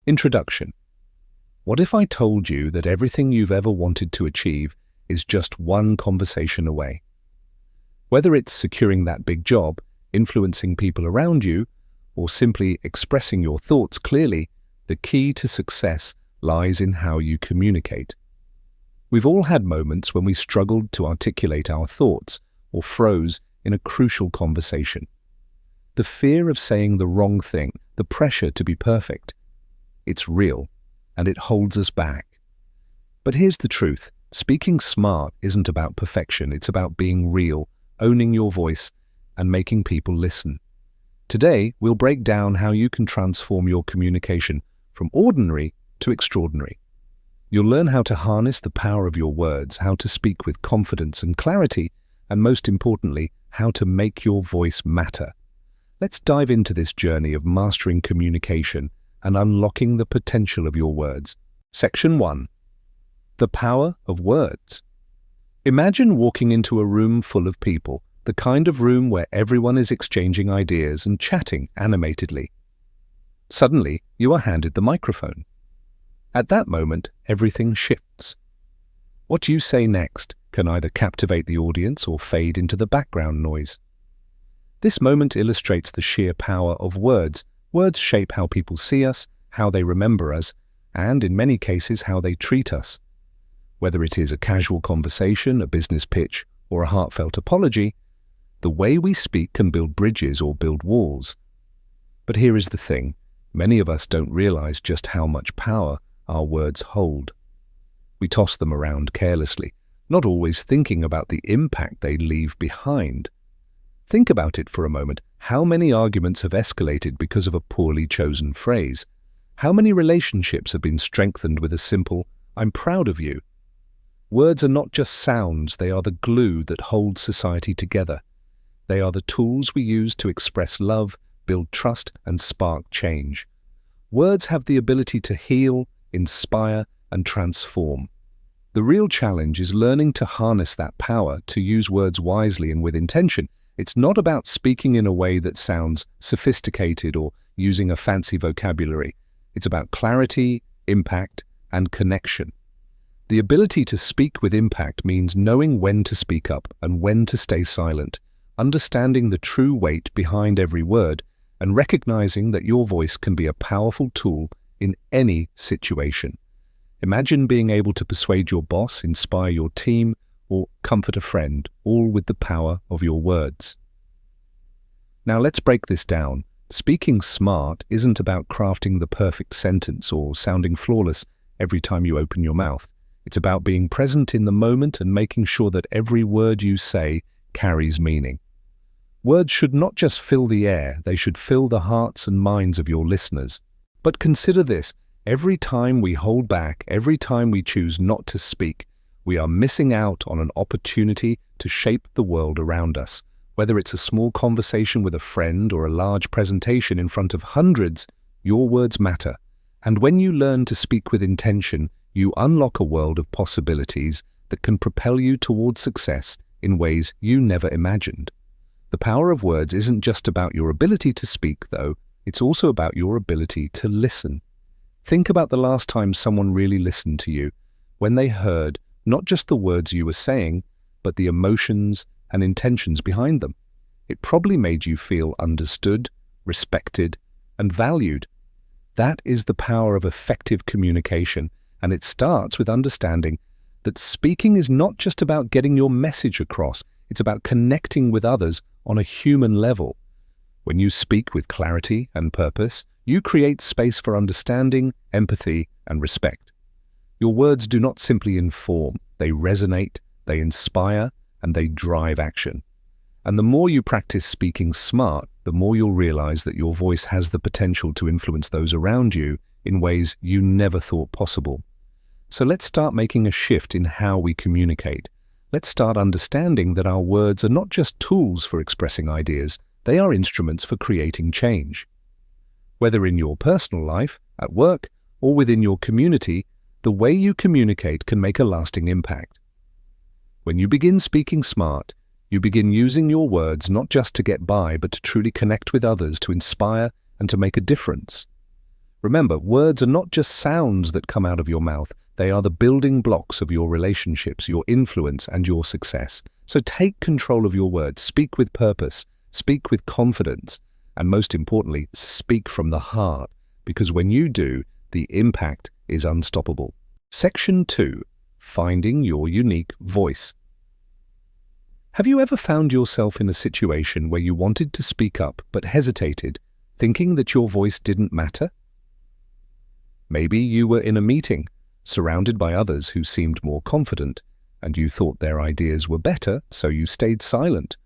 Introduction. What if I told you that everything you've ever wanted to achieve is just one conversation away? Whether it's securing that big job, influencing people around you, or simply expressing your thoughts clearly, the key to success lies in how you communicate. We've all had moments when we struggled to articulate our thoughts or froze in a crucial conversation. The fear of saying the wrong thing, the pressure to be perfect, it's real, and it holds us back. But here's the truth. Speaking smart isn't about perfection. It's about being real, owning your voice, and making people listen. Today, we'll break down how you can transform your communication from ordinary to extraordinary. You'll learn how to harness the power of your words, how to speak with confidence and clarity, and most importantly, how to make your voice matter. Let's dive into this journey of mastering communication and unlocking the potential of your words. Section 1. The power of words. Imagine walking into a room full of people, the kind of room where everyone is exchanging ideas and chatting animatedly. Suddenly, you are handed the microphone. At that moment, everything shifts. What you say next can either captivate the audience or fade into the background noise. This moment illustrates the sheer power of words. Words shape how people see us, how they remember us, and in many cases how they treat us. Whether it is a casual conversation, a business pitch, or a heartfelt apology, the way we speak can build bridges or build walls. But here is the thing. Many of us don't realize just how much power our words hold. We toss them around carelessly, not always thinking about the impact they leave behind. Think about it for a moment. How many arguments have escalated because of a poorly chosen phrase? How many relationships have been strengthened with a simple, "I'm proud of you"? Words are not just sounds, they are the glue that holds society together. They are the tools we use to express love, build trust, and spark change. Words have the ability to heal, inspire, and transform. The real challenge is learning to harness that power, to use words wisely and with intention. It's not about speaking in a way that sounds sophisticated or using a fancy vocabulary. It's about clarity, impact, and connection. The ability to speak with impact means knowing when to speak up and when to stay silent, understanding the true weight behind every word, and recognizing that your voice can be a powerful tool in any situation. Imagine being able to persuade your boss, inspire your team, or comfort a friend, all with the power of your words. Now let's break this down. Speaking smart isn't about crafting the perfect sentence or sounding flawless every time you open your mouth. It's about being present in the moment and making sure that every word you say carries meaning. Words should not just fill the air, they should fill the hearts and minds of your listeners. But consider this, every time we hold back, every time we choose not to speak, we are missing out on an opportunity to shape the world around us. Whether it's a small conversation with a friend or a large presentation in front of hundreds, your words matter. And when you learn to speak with intention, you unlock a world of possibilities that can propel you towards success in ways you never imagined. The power of words isn't just about your ability to speak, though. It's also about your ability to listen. Think about the last time someone really listened to you, when they heard not just the words you were saying, but the emotions and intentions behind them. It probably made you feel understood, respected, and valued. That is the power of effective communication, and it starts with understanding that speaking is not just about getting your message across, it's about connecting with others on a human level. When you speak with clarity and purpose, you create space for understanding, empathy, and respect. Your words do not simply inform, they resonate, they inspire, and they drive action. And the more you practice speaking smart, the more you'll realize that your voice has the potential to influence those around you in ways you never thought possible. So let's start making a shift in how we communicate. Let's start understanding that our words are not just tools for expressing ideas, they are instruments for creating change. Whether in your personal life, at work, or within your community, the way you communicate can make a lasting impact. When you begin speaking smart, you begin using your words not just to get by, but to truly connect with others, to inspire, and to make a difference. Remember, words are not just sounds that come out of your mouth. They are the building blocks of your relationships, your influence, and your success. So take control of your words. Speak with purpose. Speak with confidence. And most importantly, speak from the heart. Because when you do, the impact is unstoppable. Section 2. Finding your unique voice. Have you ever found yourself in a situation where you wanted to speak up but hesitated, thinking that your voice didn't matter? Maybe you were in a meeting, surrounded by others who seemed more confident, and you thought their ideas were better, so you stayed silent.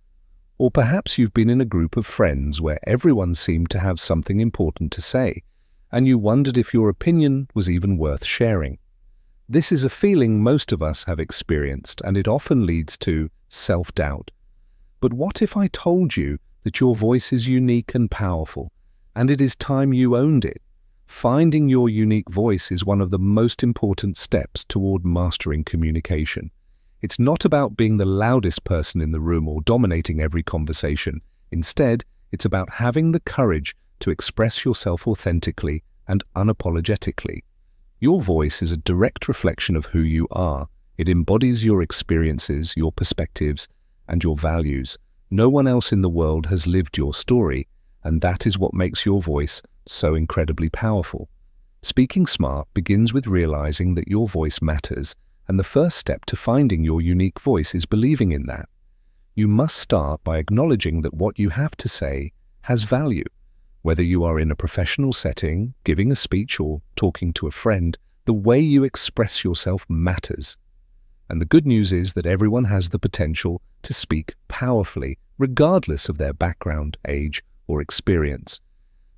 Or perhaps you've been in a group of friends where everyone seemed to have something important to say, and you wondered if your opinion was even worth sharing. This is a feeling most of us have experienced, and it often leads to self-doubt. But what if I told you that your voice is unique and powerful, and it is time you owned it? Finding your unique voice is one of the most important steps toward mastering communication. It's not about being the loudest person in the room or dominating every conversation. Instead, it's about having the courage to express yourself authentically and unapologetically. Your voice is a direct reflection of who you are. It embodies your experiences, your perspectives, and your values. No one else in the world has lived your story, and that is what makes your voice so incredibly powerful. Speaking smart begins with realizing that your voice matters, and the first step to finding your unique voice is believing in that. You must start by acknowledging that what you have to say has value. Whether you are in a professional setting, giving a speech, or talking to a friend, the way you express yourself matters. And the good news is that everyone has the potential to speak powerfully, regardless of their background, age, or experience.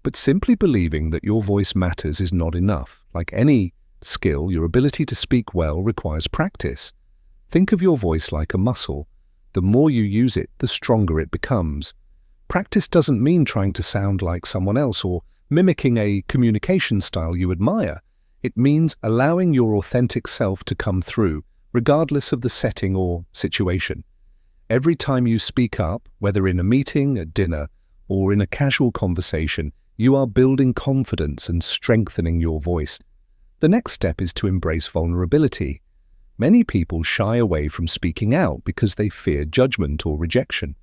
But simply believing that your voice matters is not enough. Like any skill, your ability to speak well requires practice. Think of your voice like a muscle. The more you use it, the stronger it becomes. Practice doesn't mean trying to sound like someone else or mimicking a communication style you admire. It means allowing your authentic self to come through, regardless of the setting or situation. Every time you speak up, whether in a meeting, at dinner, or in a casual conversation, you are building confidence and strengthening your voice. The next step is to embrace vulnerability. Many people shy away from speaking out because they fear judgment or rejection.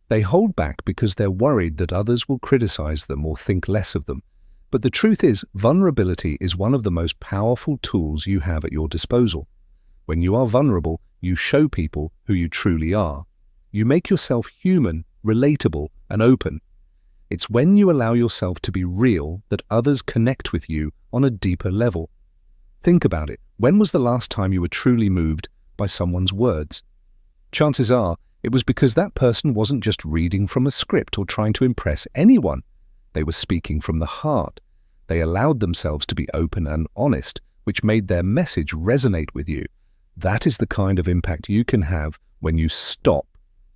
They hold back because they're worried that others will criticize them or think less of them. But the truth is, vulnerability is one of the most powerful tools you have at your disposal. When you are vulnerable, you show people who you truly are. You make yourself human, relatable, and open. It's when you allow yourself to be real that others connect with you on a deeper level. Think about it. When was the last time you were truly moved by someone's words? Chances are, it was because that person wasn't just reading from a script or trying to impress anyone. They were speaking from the heart. They allowed themselves to be open and honest, which made their message resonate with you. That is the kind of impact you can have when you stop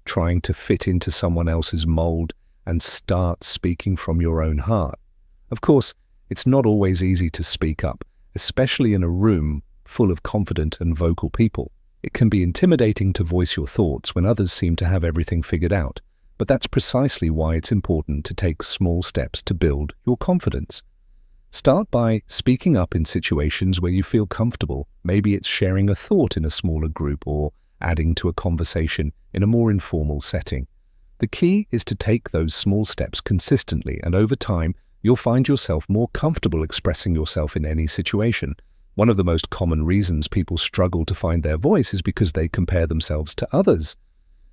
trying to fit into someone else's mold and start speaking from your own heart. Of course, it's not always easy to speak up, especially in a room full of confident and vocal people. It can be intimidating to voice your thoughts when others seem to have everything figured out, but that's precisely why it's important to take small steps to build your confidence. Start by speaking up in situations where you feel comfortable. Maybe it's sharing a thought in a smaller group or adding to a conversation in a more informal setting. The key is to take those small steps consistently, and over time, you'll find yourself more comfortable expressing yourself in any situation. One of the most common reasons people struggle to find their voice is because they compare themselves to others.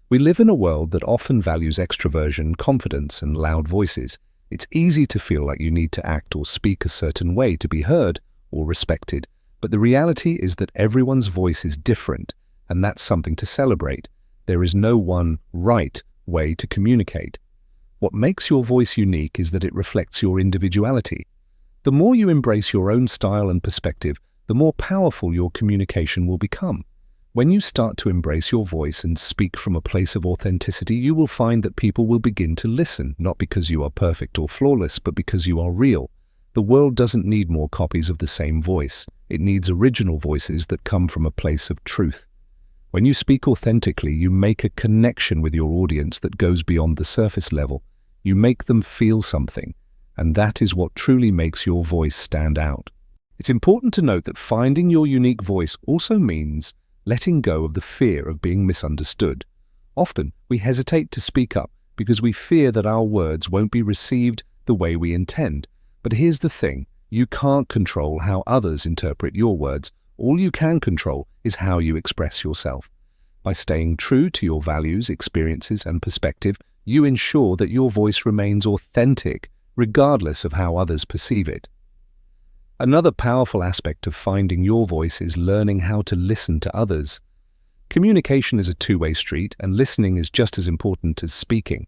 We live in a world that often values extroversion, confidence, and loud voices. It's easy to feel like you need to act or speak a certain way to be heard or respected. But the reality is that everyone's voice is different, and that's something to celebrate. There is no one right way to communicate. What makes your voice unique is that it reflects your individuality. The more you embrace your own style and perspective, the more powerful your communication will become. When you start to embrace your voice and speak from a place of authenticity, you will find that people will begin to listen, not because you are perfect or flawless, but because you are real. The world doesn't need more copies of the same voice. It needs original voices that come from a place of truth. When you speak authentically, you make a connection with your audience that goes beyond the surface level. You make them feel something. and that is what truly makes your voice stand out. It's important to note that finding your unique voice also means letting go of the fear of being misunderstood. Often, we hesitate to speak up because we fear that our words won't be received the way we intend. But here's the thing, you can't control how others interpret your words. All you can control is how you express yourself. By staying true to your values, experiences, and perspective, you ensure that your voice remains authentic, regardless of how others perceive it. Another powerful aspect of finding your voice is learning how to listen to others. Communication is a two-way street, and listening is just as important as speaking.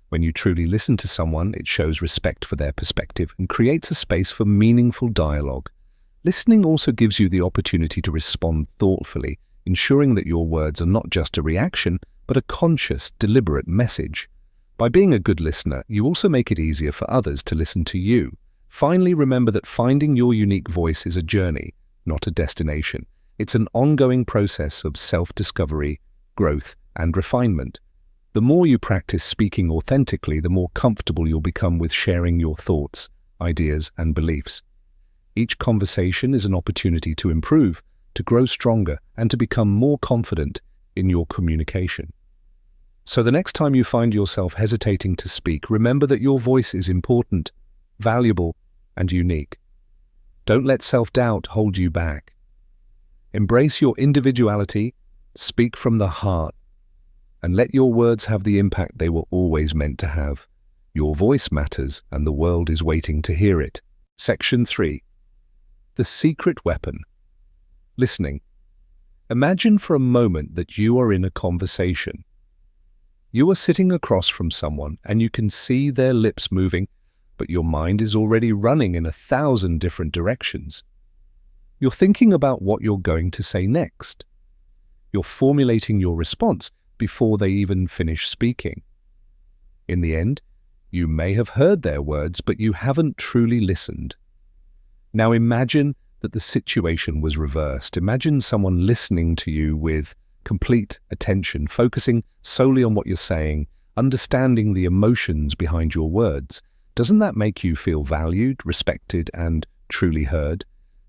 When you truly listen to someone, it shows respect for their perspective and creates a space for meaningful dialogue. Listening also gives you the opportunity to respond thoughtfully, ensuring that your words are not just a reaction, but a conscious, deliberate message. By being a good listener, you also make it easier for others to listen to you. Finally, remember that finding your unique voice is a journey, not a destination. It's an ongoing process of self-discovery, growth, and refinement. The more you practice speaking authentically, the more comfortable you'll become with sharing your thoughts, ideas, and beliefs. Each conversation is an opportunity to improve, to grow stronger, and to become more confident in your communication. So the next time you find yourself hesitating to speak, remember that your voice is important, valuable, and unique. Don't let self-doubt hold you back. Embrace your individuality, speak from the heart, and let your words have the impact they were always meant to have. Your voice matters, and the world is waiting to hear it. Section 3. The secret weapon. Listening. Imagine for a moment that you are in a conversation. You are sitting across from someone, and you can see their lips moving, but your mind is already running in 1,000 different directions. You're thinking about what you're going to say next. You're formulating your response before they even finish speaking. In the end, you may have heard their words, but you haven't truly listened. Now imagine that the situation was reversed. Imagine someone listening to you with complete attention, focusing solely on what you're saying, understanding the emotions behind your words. Doesn't that make you feel valued, respected, and truly heard?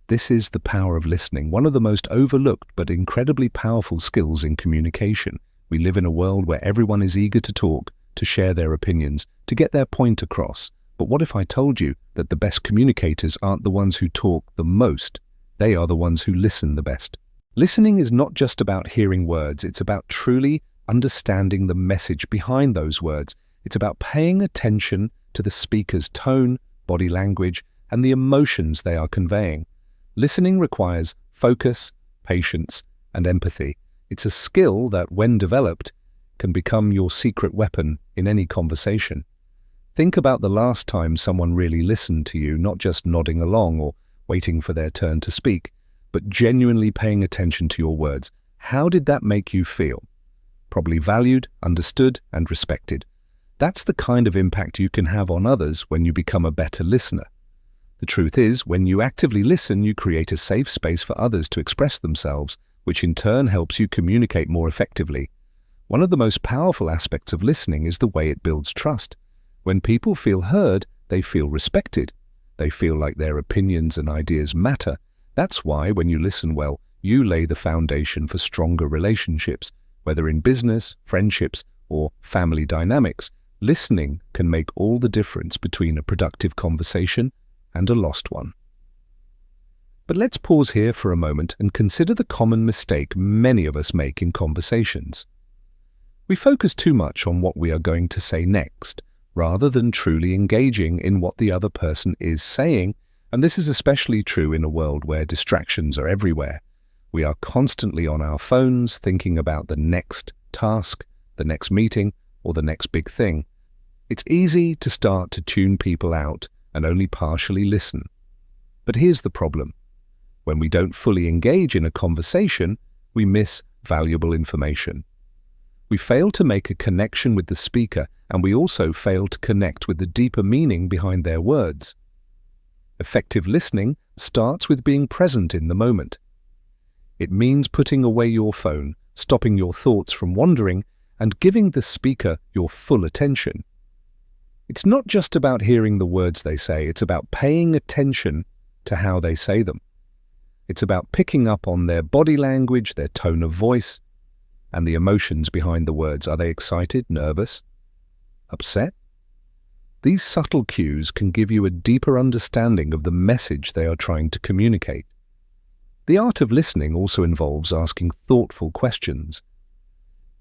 This is the power of listening, one of the most overlooked but incredibly powerful skills in communication. We live in a world where everyone is eager to talk, to share their opinions, to get their point across. But what if I told you that the best communicators aren't the ones who talk the most? They are the ones who listen the best. Listening is not just about hearing words, it's about truly understanding the message behind those words. It's about paying attention to the speaker's tone, body language, and the emotions they are conveying. Listening requires focus, patience, and empathy. It's a skill that, when developed, can become your secret weapon in any conversation. Think about the last time someone really listened to you, not just nodding along or waiting for their turn to speak, but genuinely paying attention to your words. How did that make you feel? Probably valued, understood, and respected. That's the kind of impact you can have on others when you become a better listener. The truth is, when you actively listen, you create a safe space for others to express themselves, which in turn helps you communicate more effectively. One of the most powerful aspects of listening is the way it builds trust. When people feel heard, they feel respected. They feel like their opinions and ideas matter. That's why, when you listen well, you lay the foundation for stronger relationships, whether in business, friendships, or family dynamics. Listening can make all the difference between a productive conversation and a lost one. But let's pause here for a moment and consider the common mistake many of us make in conversations. We focus too much on what we are going to say next, rather than truly engaging in what the other person is saying, and this is especially true in a world where distractions are everywhere. We are constantly on our phones thinking about the next task, the next meeting, or the next big thing. It's easy to start to tune people out and only partially listen. But here's the problem. When we don't fully engage in a conversation, we miss valuable information. We fail to make a connection with the speaker, and we also fail to connect with the deeper meaning behind their words. Effective listening starts with being present in the moment. It means putting away your phone, stopping your thoughts from wandering, and giving the speaker your full attention. It's not just about hearing the words they say, it's about paying attention to how they say them. It's about picking up on their body language, their tone of voice, and the emotions behind the words. Are they excited, nervous, upset? These subtle cues can give you a deeper understanding of the message they are trying to communicate. The art of listening also involves asking thoughtful questions.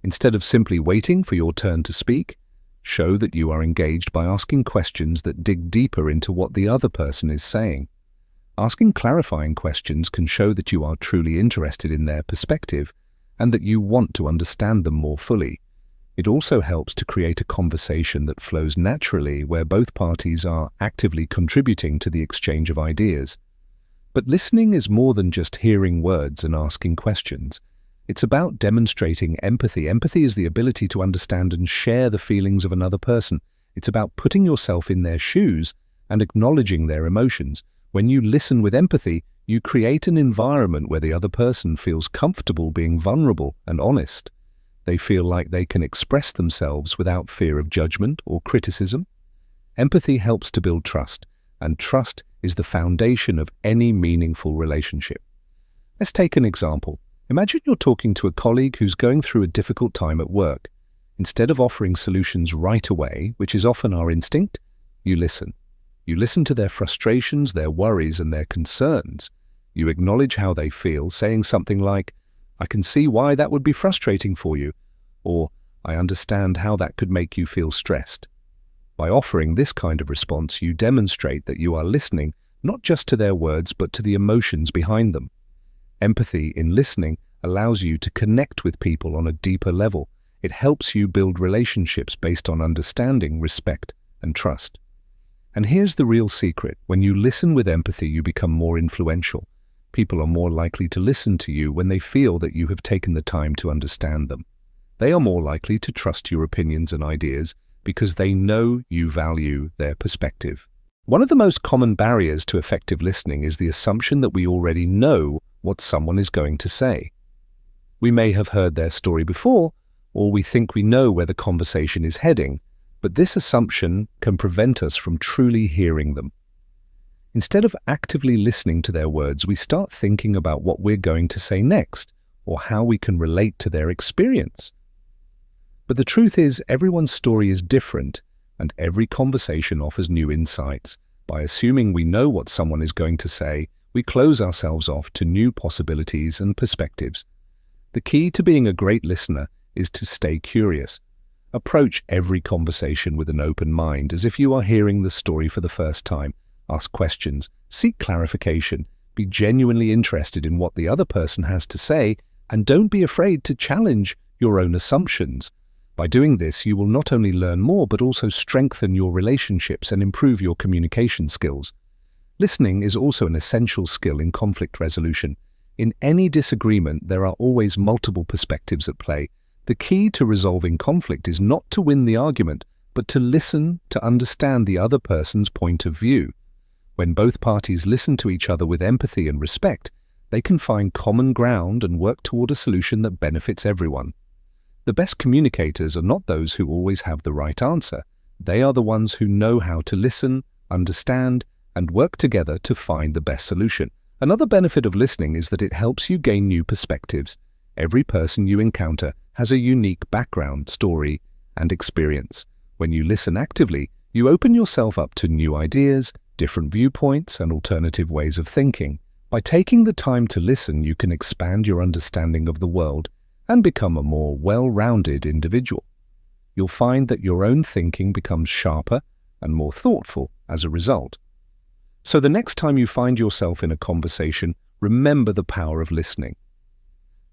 Instead of simply waiting for your turn to speak, show that you are engaged by asking questions that dig deeper into what the other person is saying. Asking clarifying questions can show that you are truly interested in their perspective and that you want to understand them more fully. It also helps to create a conversation that flows naturally, where both parties are actively contributing to the exchange of ideas. But listening is more than just hearing words and asking questions. It's about demonstrating empathy. Empathy is the ability to understand and share the feelings of another person. It's about putting yourself in their shoes and acknowledging their emotions. When you listen with empathy, you create an environment where the other person feels comfortable being vulnerable and honest. They feel like they can express themselves without fear of judgment or criticism. Empathy helps to build trust, and trust is the foundation of any meaningful relationship. Let's take an example. Imagine you're talking to a colleague who's going through a difficult time at work. Instead of offering solutions right away, which is often our instinct, you listen. You listen to their frustrations, their worries, and their concerns. You acknowledge how they feel, saying something like, "I can see why that would be frustrating for you," or "I understand how that could make you feel stressed." By offering this kind of response, you demonstrate that you are listening not just to their words, but to the emotions behind them. Empathy in listening allows you to connect with people on a deeper level. It helps you build relationships based on understanding, respect, and trust. And here's the real secret. When you listen with empathy, you become more influential. People are more likely to listen to you when they feel that you have taken the time to understand them. They are more likely to trust your opinions and ideas because they know you value their perspective. One of the most common barriers to effective listening is the assumption that we already know what someone is going to say. We may have heard their story before, or we think we know where the conversation is heading, but this assumption can prevent us from truly hearing them. Instead of actively listening to their words, we start thinking about what we're going to say next, or how we can relate to their experience. But the truth is, everyone's story is different, and every conversation offers new insights. By assuming we know what someone is going to say, we close ourselves off to new possibilities and perspectives. The key to being a great listener is to stay curious. Approach every conversation with an open mind, as if you are hearing the story for the first time. Ask questions, seek clarification, be genuinely interested in what the other person has to say, and don't be afraid to challenge your own assumptions. By doing this, you will not only learn more, but also strengthen your relationships and improve your communication skills. Listening is also an essential skill in conflict resolution. In any disagreement, there are always multiple perspectives at play. The key to resolving conflict is not to win the argument, but to listen to understand the other person's point of view. When both parties listen to each other with empathy and respect, they can find common ground and work toward a solution that benefits everyone. The best communicators are not those who always have the right answer. They are the ones who know how to listen, understand, and work together to find the best solution. Another benefit of listening is that it helps you gain new perspectives. Every person you encounter has a unique background, story, and experience. When you listen actively, you open yourself up to new ideas, different viewpoints, and alternative ways of thinking. By taking the time to listen, you can expand your understanding of the world and become a more well-rounded individual. You'll find that your own thinking becomes sharper and more thoughtful as a result. So the next time you find yourself in a conversation, remember the power of listening.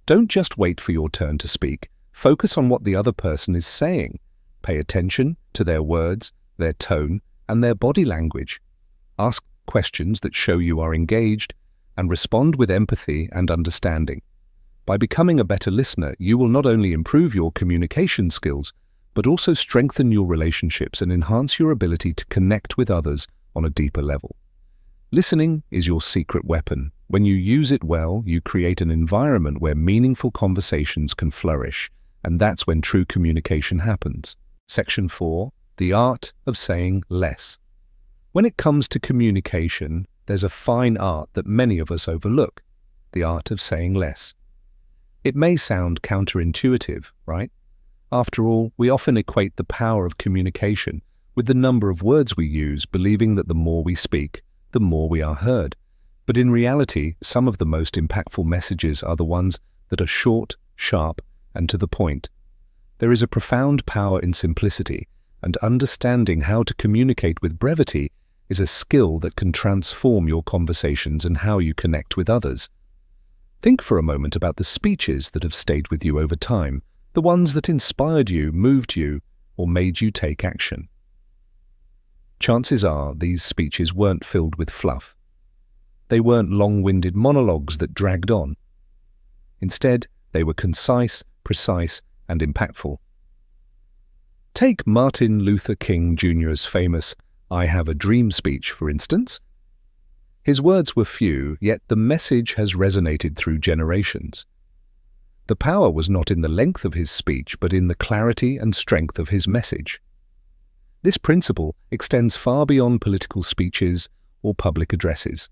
Don't just wait for your turn to speak. Focus on what the other person is saying. Pay attention to their words, their tone, and their body language. Ask questions that show you are engaged, and respond with empathy and understanding. By becoming a better listener, you will not only improve your communication skills, but also strengthen your relationships and enhance your ability to connect with others on a deeper level. Listening is your secret weapon. When you use it well, you create an environment where meaningful conversations can flourish, and that's when true communication happens. Section 4. the art of saying less. When it comes to communication, there's a fine art that many of us overlook, the art of saying less. It may sound counterintuitive, right? After all, we often equate the power of communication with the number of words we use, believing that the more we speak, the more we are heard. But in reality, some of the most impactful messages are the ones that are short, sharp, and to the point. There is a profound power in simplicity, and understanding how to communicate with brevity is a skill that can transform your conversations and how you connect with others. Think for a moment about the speeches that have stayed with you over time, the ones that inspired you, moved you, or made you take action. Chances are these speeches weren't filled with fluff. They weren't long-winded monologues that dragged on. Instead, they were concise, precise, and impactful. Take Martin Luther King Jr.'s famous "I Have a Dream" speech, for instance. His words were few, yet the message has resonated through generations. The power was not in the length of his speech, but in the clarity and strength of his message. This principle extends far beyond political speeches or public addresses.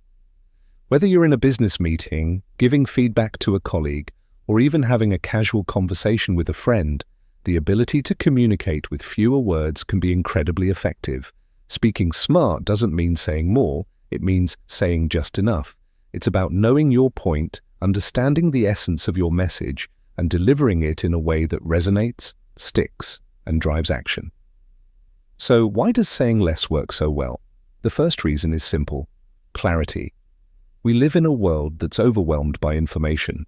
Whether you're in a business meeting, giving feedback to a colleague, or even having a casual conversation with a friend, the ability to communicate with fewer words can be incredibly effective. Speaking smart doesn't mean saying more, it means saying just enough. It's about knowing your point, understanding the essence of your message, and delivering it in a way that resonates, sticks, and drives action. So why does saying less work so well? The first reason is simple: clarity. We live in a world that's overwhelmed by information.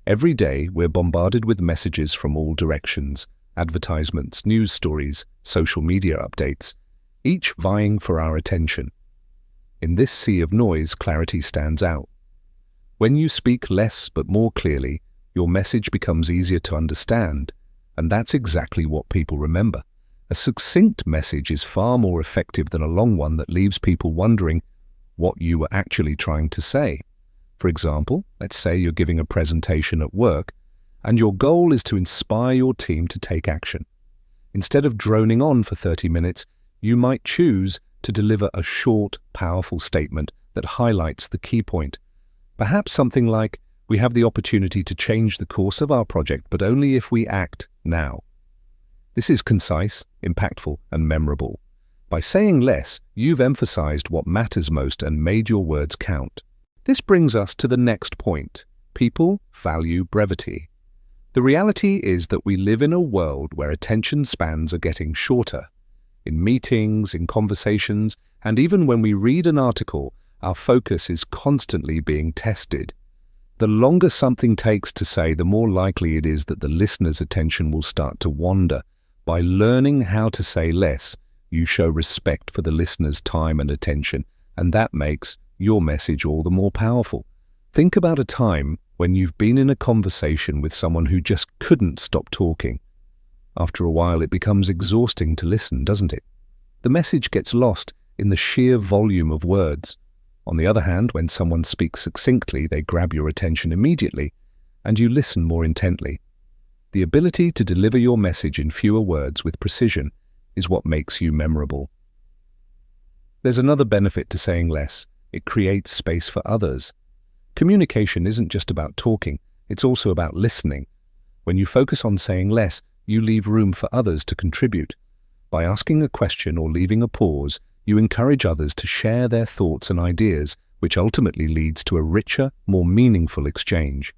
Every day, we're bombarded with messages from all directions, advertisements, news stories, social media updates, each vying for our attention. In this sea of noise, clarity stands out. When you speak less but more clearly, your message becomes easier to understand, and that's exactly what people remember. A succinct message is far more effective than a long one that leaves people wondering what you were actually trying to say. For example, let's say you're giving a presentation at work, and your goal is to inspire your team to take action. Instead of droning on for 30 minutes, you might choose to deliver a short, powerful statement that highlights the key point. Perhaps something like, "We have the opportunity to change the course of our project, but only if we act now." This is concise, impactful, and memorable. By saying less, you've emphasized what matters most and made your words count. This brings us to the next point. People value brevity. The reality is that we live in a world where attention spans are getting shorter. In meetings, in conversations, and even when we read an article, our focus is constantly being tested. The longer something takes to say, the more likely it is that the listener's attention will start to wander. By learning how to say less, you show respect for the listener's time and attention, and that makes your message all the more powerful. Think about a time when you've been in a conversation with someone who just couldn't stop talking. After a while, it becomes exhausting to listen, doesn't it? The message gets lost in the sheer volume of words. On the other hand, when someone speaks succinctly, they grab your attention immediately, and you listen more intently. The ability to deliver your message in fewer words with precision is what makes you memorable. There's another benefit to saying less. It creates space for others. Communication isn't just about talking, it's also about listening. When you focus on saying less, you leave room for others to contribute. By asking a question or leaving a pause, you encourage others to share their thoughts and ideas, which ultimately leads to a richer, more meaningful exchange.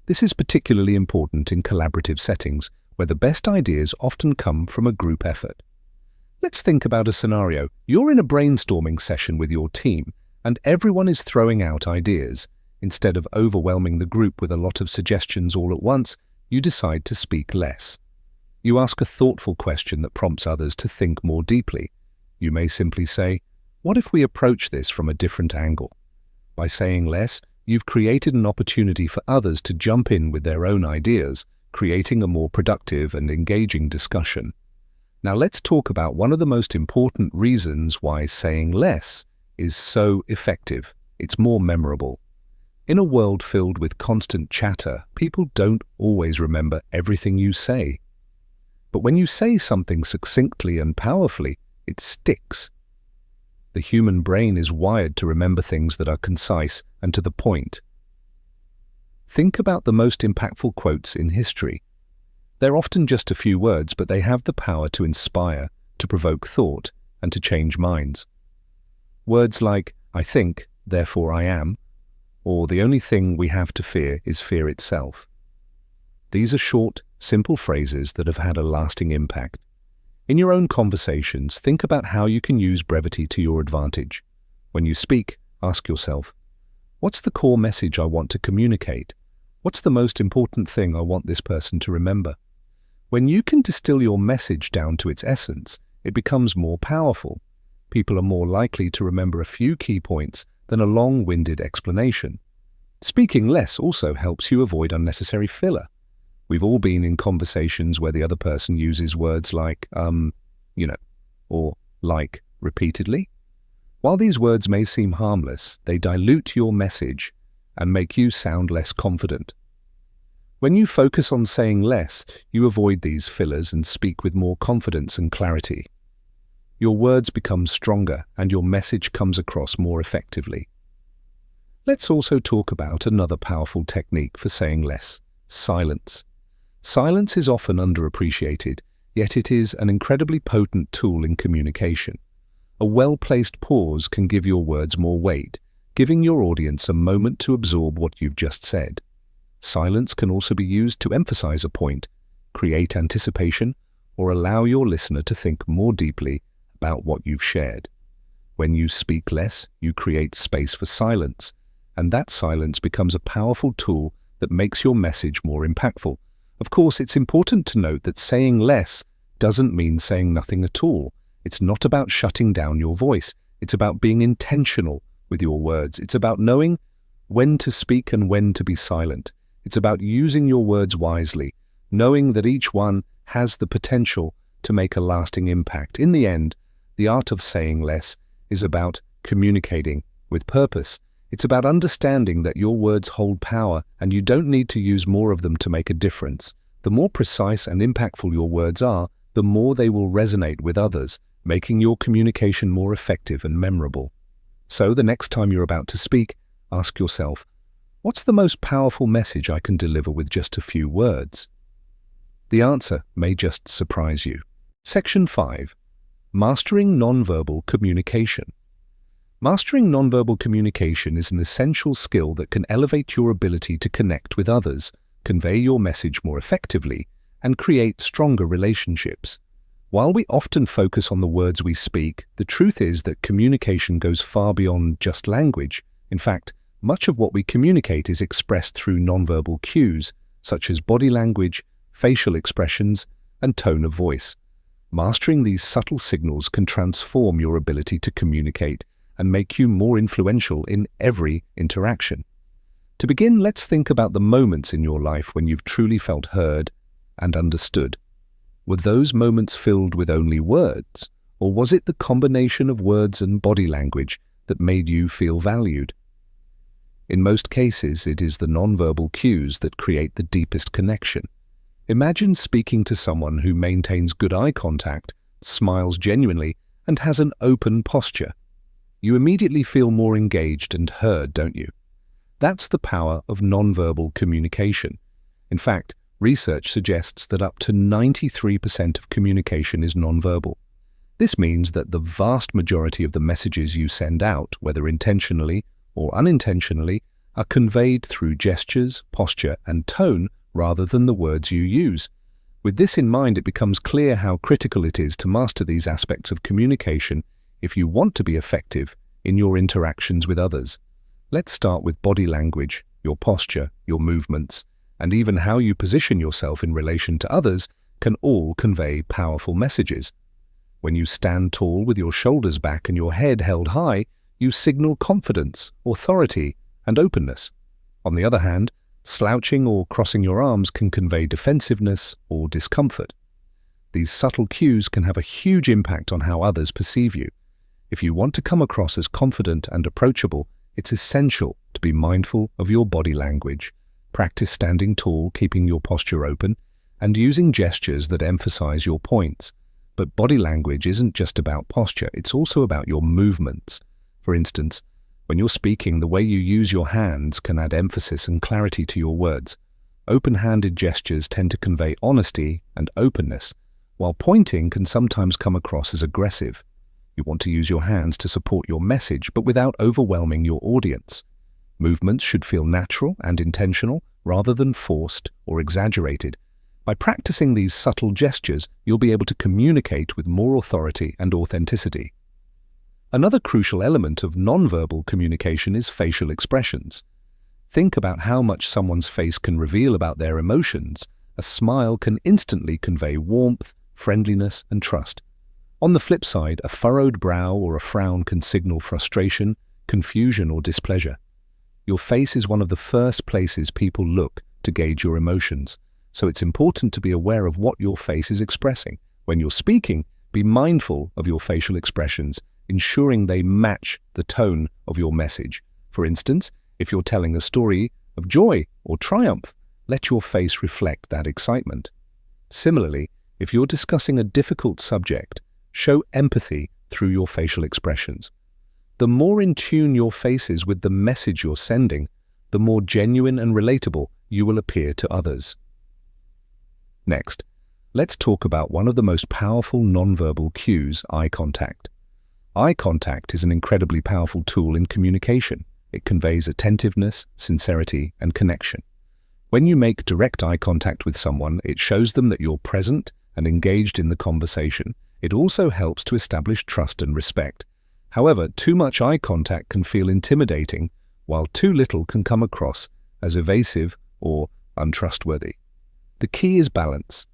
This is particularly important in collaborative settings, where the best ideas often come from a group effort. Let's think about a scenario. You're in a brainstorming session with your team, and everyone is throwing out ideas. Instead of overwhelming the group with a lot of suggestions all at once, you decide to speak less. You ask a thoughtful question that prompts others to think more deeply. You may simply say, "What if we approach this from a different angle?" By saying less, you've created an opportunity for others to jump in with their own ideas, creating a more productive and engaging discussion. Now let's talk about one of the most important reasons why saying less is so effective. It's more memorable. In a world filled with constant chatter, people don't always remember everything you say. But when you say something succinctly and powerfully, it sticks. The human brain is wired to remember things that are concise and to the point. Think about the most impactful quotes in history. They're often just a few words, but they have the power to inspire, to provoke thought, and to change minds. Words like, "I think, therefore I am," or "the only thing we have to fear is fear itself." These are short, simple phrases that have had a lasting impact. In your own conversations, think about how you can use brevity to your advantage. When you speak, ask yourself, what's the core message I want to communicate? What's the most important thing I want this person to remember? When you can distill your message down to its essence, it becomes more powerful. People are more likely to remember a few key points than a long-winded explanation. Speaking less also helps you avoid unnecessary filler. We've all been in conversations where the other person uses words like, or like repeatedly. While these words may seem harmless, they dilute your message and make you sound less confident. When you focus on saying less, you avoid these fillers and speak with more confidence and clarity. Your words become stronger and your message comes across more effectively. Let's also talk about another powerful technique for saying less: silence. Silence is often underappreciated, yet it is an incredibly potent tool in communication. A well-placed pause can give your words more weight, giving your audience a moment to absorb what you've just said. Silence can also be used to emphasize a point, create anticipation, or allow your listener to think more deeply about what you've shared. When you speak less, you create space for silence, and that silence becomes a powerful tool that makes your message more impactful. Of course, it's important to note that saying less doesn't mean saying nothing at all. It's not about shutting down your voice. It's about being intentional with your words. It's about knowing when to speak and when to be silent. It's about using your words wisely, knowing that each one has the potential to make a lasting impact. In the end, the art of saying less is about communicating with purpose. It's about understanding that your words hold power and you don't need to use more of them to make a difference. The more precise and impactful your words are, the more they will resonate with others, making your communication more effective and memorable. So the next time you're about to speak, ask yourself, what's the most powerful message I can deliver with just a few words? The answer may just surprise you. Section 5. Mastering Nonverbal Communication. Mastering nonverbal communication is an essential skill that can elevate your ability to connect with others, convey your message more effectively, and create stronger relationships. While we often focus on the words we speak, the truth is that communication goes far beyond just language. In fact, much of what we communicate is expressed through nonverbal cues, such as body language, facial expressions, and tone of voice. Mastering these subtle signals can transform your ability to communicate and make you more influential in every interaction. To begin, let's think about the moments in your life when you've truly felt heard and understood. Were those moments filled with only words, or was it the combination of words and body language that made you feel valued? In most cases, it is the nonverbal cues that create the deepest connection. Imagine speaking to someone who maintains good eye contact, smiles genuinely, and has an open posture. You immediately feel more engaged and heard, don't you? That's the power of nonverbal communication. In fact, research suggests that up to 93% of communication is nonverbal. This means that the vast majority of the messages you send out, whether intentionally or unintentionally, are conveyed through gestures, posture, and tone rather than the words you use. With this in mind, it becomes clear how critical it is to master these aspects of communication if you want to be effective in your interactions with others. Let's start with body language, your posture, your movements, and even how you position yourself in relation to others can all convey powerful messages. When you stand tall with your shoulders back and your head held high, you signal confidence, authority, and openness. On the other hand, slouching or crossing your arms can convey defensiveness or discomfort. These subtle cues can have a huge impact on how others perceive you. If you want to come across as confident and approachable, it's essential to be mindful of your body language. Practice standing tall, keeping your posture open, and using gestures that emphasize your points. But body language isn't just about posture, it's also about your movements. For instance, when you're speaking, the way you use your hands can add emphasis and clarity to your words. Open-handed gestures tend to convey honesty and openness, while pointing can sometimes come across as aggressive. You want to use your hands to support your message, but without overwhelming your audience. Movements should feel natural and intentional, rather than forced or exaggerated. By practicing these subtle gestures, you'll be able to communicate with more authority and authenticity. Another crucial element of nonverbal communication is facial expressions. Think about how much someone's face can reveal about their emotions. A smile can instantly convey warmth, friendliness, and trust. On the flip side, a furrowed brow or a frown can signal frustration, confusion, or displeasure. Your face is one of the first places people look to gauge your emotions, so it's important to be aware of what your face is expressing. When you're speaking, be mindful of your facial expressions, ensuring they match the tone of your message. For instance, if you're telling a story of joy or triumph, let your face reflect that excitement. Similarly, if you're discussing a difficult subject, show empathy through your facial expressions. The more in tune your face is with the message you're sending, the more genuine and relatable you will appear to others. Next, let's talk about one of the most powerful nonverbal cues, eye contact. Eye contact is an incredibly powerful tool in communication. It conveys attentiveness, sincerity, and connection. When you make direct eye contact with someone, it shows them that you're present and engaged in the conversation. It also helps to establish trust and respect. However, too much eye contact can feel intimidating, while too little can come across as evasive or untrustworthy. The key is balance.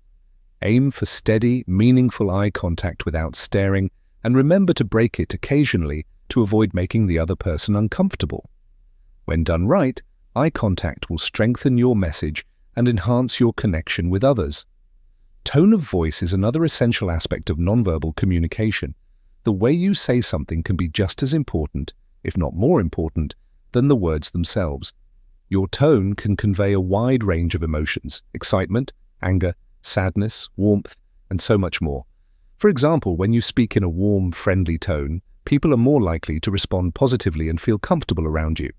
Aim for steady, meaningful eye contact without staring, and remember to break it occasionally to avoid making the other person uncomfortable. When done right, eye contact will strengthen your message and enhance your connection with others. Tone of voice is another essential aspect of nonverbal communication. The way you say something can be just as important, if not more important, than the words themselves. Your tone can convey a wide range of emotions: excitement, anger, sadness, warmth, and so much more. For example, when you speak in a warm, friendly tone, people are more likely to respond positively and feel comfortable around you.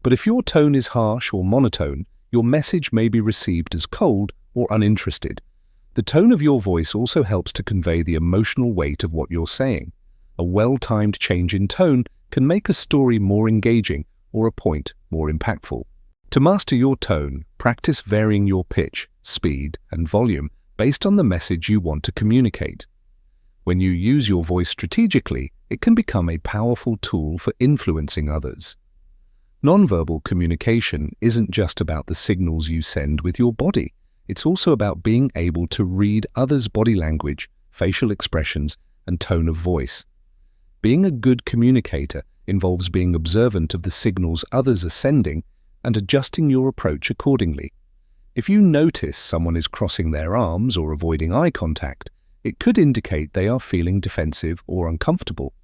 But if your tone is harsh or monotone, your message may be received as cold or uninterested. The tone of your voice also helps to convey the emotional weight of what you're saying. A well-timed change in tone can make a story more engaging or a point more impactful. To master your tone, practice varying your pitch, speed, and volume based on the message you want to communicate. When you use your voice strategically, it can become a powerful tool for influencing others. Nonverbal communication isn't just about the signals you send with your body. It's also about being able to read others' body language, facial expressions, and tone of voice. Being a good communicator involves being observant of the signals others are sending and adjusting your approach accordingly. If you notice someone is crossing their arms or avoiding eye contact, it could indicate they are feeling defensive or uncomfortable.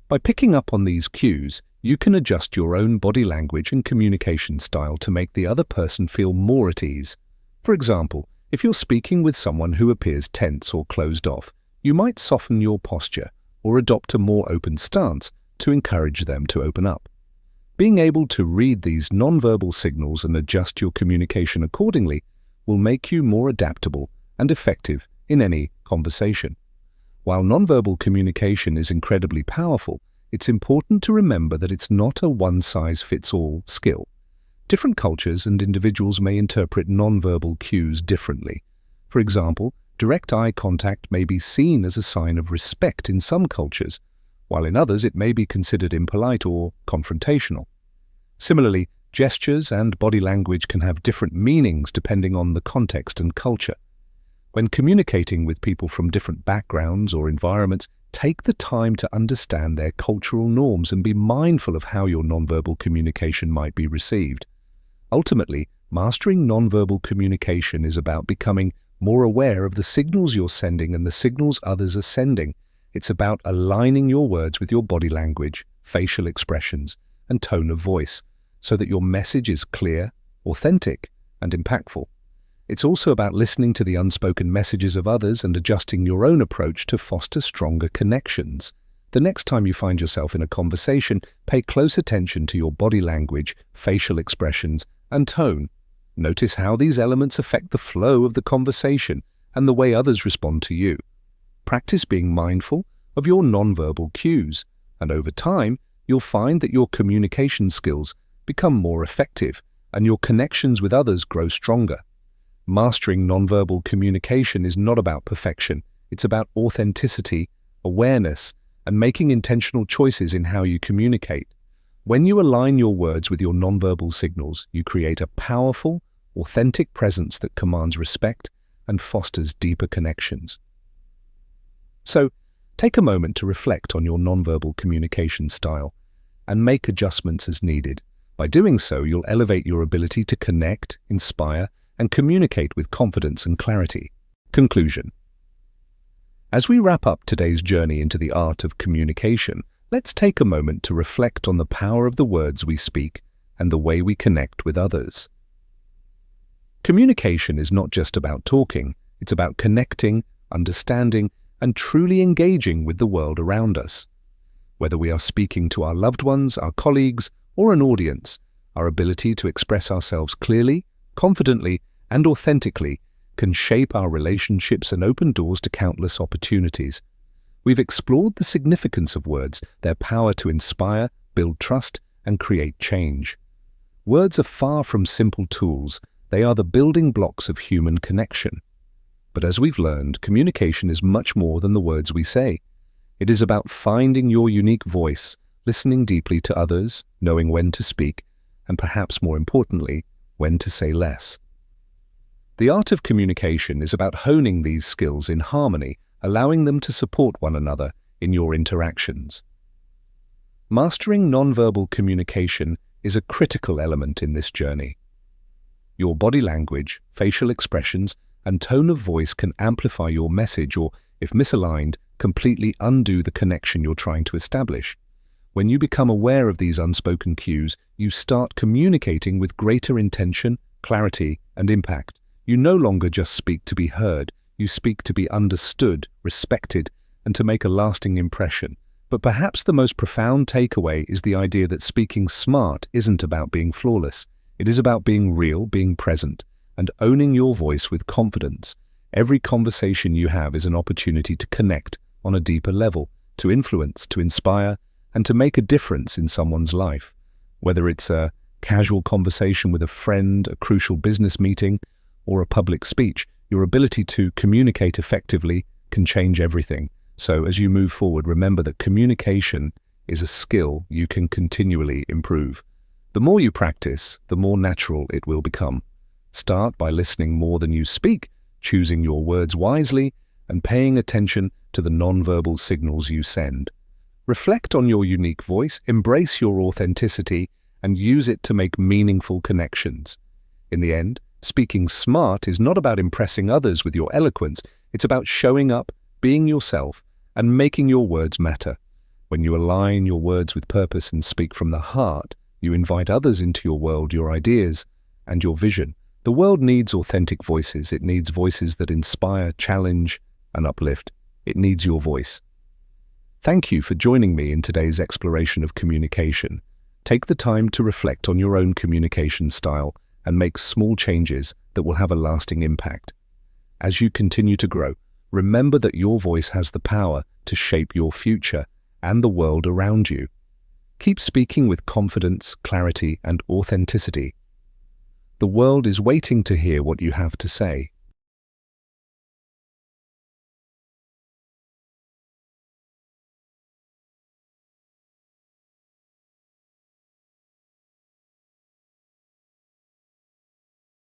By picking up on these cues, you can adjust your own body language and communication style to make the other person feel more at ease. For example, if you're speaking with someone who appears tense or closed off, you might soften your posture or adopt a more open stance to encourage them to open up. Being able to read these nonverbal signals and adjust your communication accordingly will make you more adaptable and effective in any conversation. While nonverbal communication is incredibly powerful, it's important to remember that it's not a one-size-fits-all skill. Different cultures and individuals may interpret nonverbal cues differently. For example, direct eye contact may be seen as a sign of respect in some cultures, while in others it may be considered impolite or confrontational. Similarly, gestures and body language can have different meanings depending on the context and culture. When communicating with people from different backgrounds or environments, take the time to understand their cultural norms and be mindful of how your nonverbal communication might be received. Ultimately, mastering nonverbal communication is about becoming more aware of the signals you're sending and the signals others are sending. It's about aligning your words with your body language, facial expressions, and tone of voice, so that your message is clear, authentic, and impactful. It's also about listening to the unspoken messages of others and adjusting your own approach to foster stronger connections. The next time you find yourself in a conversation, pay close attention to your body language, facial expressions, and tone. Notice how these elements affect the flow of the conversation and the way others respond to you. Practice being mindful of your nonverbal cues, and over time, you'll find that your communication skills become more effective and your connections with others grow stronger. Mastering nonverbal communication is not about perfection. It's about authenticity, awareness, and making intentional choices in how you communicate. When you align your words with your nonverbal signals, you create a powerful, authentic presence that commands respect and fosters deeper connections. So, take a moment to reflect on your nonverbal communication style and make adjustments as needed. By doing so, you'll elevate your ability to connect, inspire, and communicate with confidence and clarity. Conclusion. As we wrap up today's journey into the art of communication, let's take a moment to reflect on the power of the words we speak and the way we connect with others. Communication is not just about talking, it's about connecting, understanding, and truly engaging with the world around us. Whether we are speaking to our loved ones, our colleagues, or an audience, our ability to express ourselves clearly, confidently, and authentically can shape our relationships and open doors to countless opportunities. We've explored the significance of words, their power to inspire, build trust, and create change. Words are far from simple tools. They are the building blocks of human connection. But as we've learned, communication is much more than the words we say. It is about finding your unique voice, listening deeply to others, knowing when to speak, and perhaps more importantly, when to say less. The art of communication is about honing these skills in harmony, allowing them to support one another in your interactions. Mastering nonverbal communication is a critical element in this journey. Your body language, facial expressions, and tone of voice can amplify your message or, if misaligned, completely undo the connection you're trying to establish. When you become aware of these unspoken cues, you start communicating with greater intention, clarity, and impact. You no longer just speak to be heard, you speak to be understood, respected, and to make a lasting impression. But perhaps the most profound takeaway is the idea that speaking smart isn't about being flawless. It is about being real, being present, and owning your voice with confidence. Every conversation you have is an opportunity to connect on a deeper level, to influence, to inspire, and to make a difference in someone's life. Whether it's a casual conversation with a friend, a crucial business meeting, or a public speech, your ability to communicate effectively can change everything. So as you move forward, remember that communication is a skill you can continually improve. The more you practice, the more natural it will become. Start by listening more than you speak, choosing your words wisely, and paying attention to the nonverbal signals you send. Reflect on your unique voice, embrace your authenticity, and use it to make meaningful connections. In the end, speaking smart is not about impressing others with your eloquence. It's about showing up, being yourself, and making your words matter. When you align your words with purpose and speak from the heart, you invite others into your world, your ideas, and your vision. The world needs authentic voices. It needs voices that inspire, challenge, and uplift. It needs your voice. Thank you for joining me in today's exploration of communication. Take the time to reflect on your own communication style and make small changes that will have a lasting impact. As you continue to grow, remember that your voice has the power to shape your future and the world around you. Keep speaking with confidence, clarity, and authenticity. The world is waiting to hear what you have to say.